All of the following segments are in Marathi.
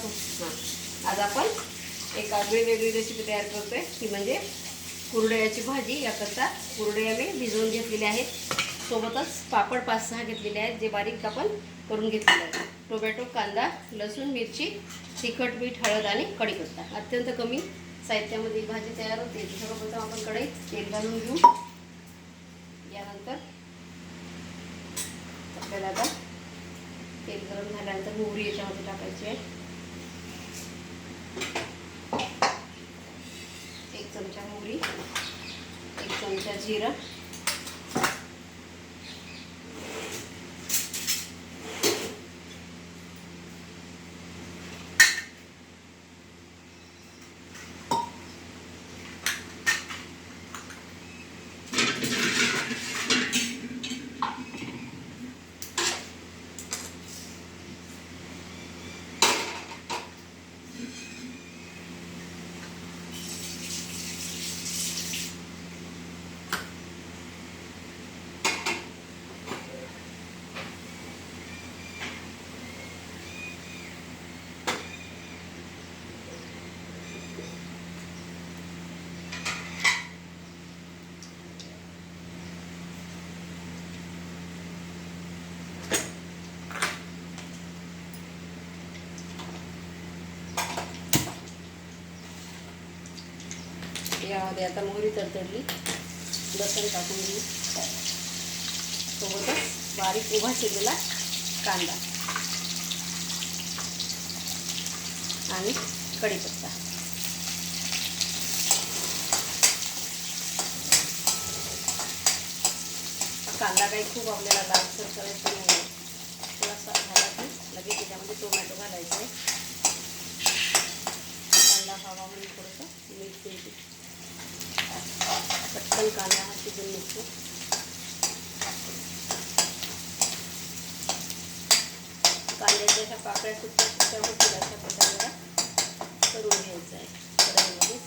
आज आपण एक वेगळी रेसिपी तयार करतोय ती म्हणजे कुरडयाची भाजी. याकरता कुरडया मी भिजवून घेतलेल्या आहेत. सोबतच पापड 5-6 घेतलेले आहेत जे बारीक आपण करून घेतलेले आहेत. टोमॅटो, कांदा, लसूण, मिरची, तिखट, मीठ, हळद आणि कढीपत्ता. अत्यंत कमी साहित्यामध्ये भाजी तयार होते. सर्वप्रथम आपण कढईत तेल घालून घेऊ. यानंतर आपल्याला आता तेल गरम झाल्यानंतर मोहरी याच्यामध्ये टाकायची आहे. 1 चमचा मोहरी, 1 चमचा जिरं, यामध्ये आता मोहरी तडतडली, लसूण टाकून घेऊ. सोबतच बारीक उभा चिरलेला कांदा आणि कढीपत्ता. कांदा काही खूप आपल्याला लालसर करायचा नाही. थोडासा झाला की लगेच त्याच्यामध्ये टोमॅटो घालायचा आहे. कांदा हवा म्हणून थोडंसं मीठ द्यायचं. पटकन कांदा हा शिजून निघतो. कांद्याच्या अशा पाकळ्या सुट्ट्या होतील अशा प्रकारे करून घ्यायचं आहे कढईमध्ये.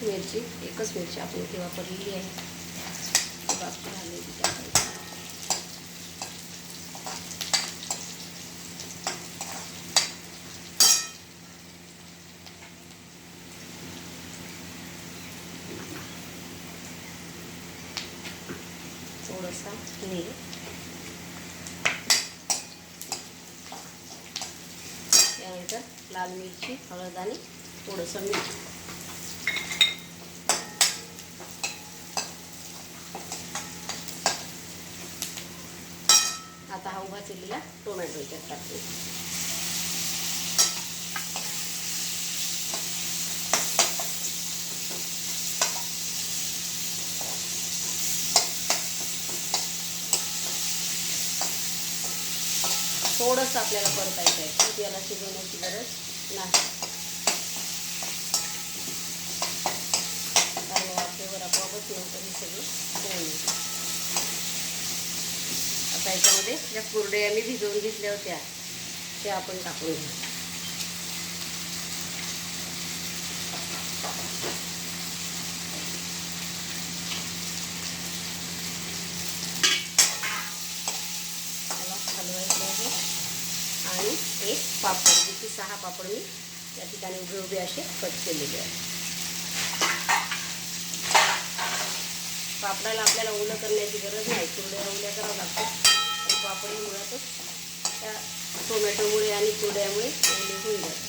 मिरची एकच मिरची आपण इथे वापरलेली आहे. बाकी घालायची त्यामध्ये. थोडासा मीठ, त्यानंतर लाल मिरची, हळद आणि थोडंसं मीठ. आता हा उभा चिरलेला टोमॅटो याच्यात टाकतो. थोडंसं आपल्याला परतायचं आहे, खूप याला शिजवण्याची गरज नाही. कारण वाफेवर आपोआपच नंतर हे सगळं होऊन येतं. आता याच्यामध्ये ज्या कुरडया मी भिजवून घेतल्या होत्या त्या आपण टाकून घेऊ. त्याला हलवायचं आहे. आणि एक पापड, जिथे 6 पापड मी या ठिकाणी उभे असे कट केलेले आहेत. पापडाला आपल्याला ओलं करण्याची गरज नाही, कुरड्या ओल्या करावं लागतं. पापड मुळातच त्या टोमॅटोमुळे आणि कुरड्यामुळे ओले होऊन जातात.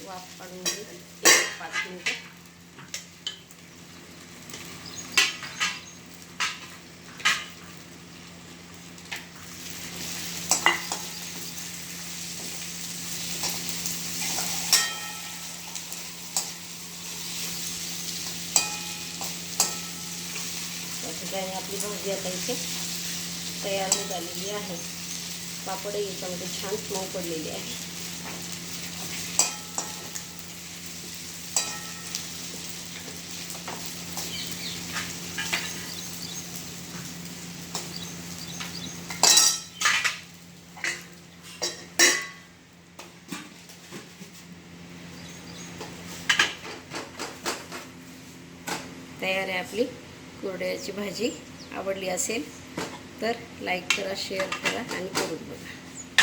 वाफ काढून घेऊ 5 मिनिटं. आणि आपली भाजी आता इथे तयार होत आलेली आहे. पापडही याच्यामध्ये छान मऊ पडलेली आहे. तयार आहे आपली कुरडयाची भाजी. आवडली असेल तर लाईक करा, शेअर करा आणि करून बघा.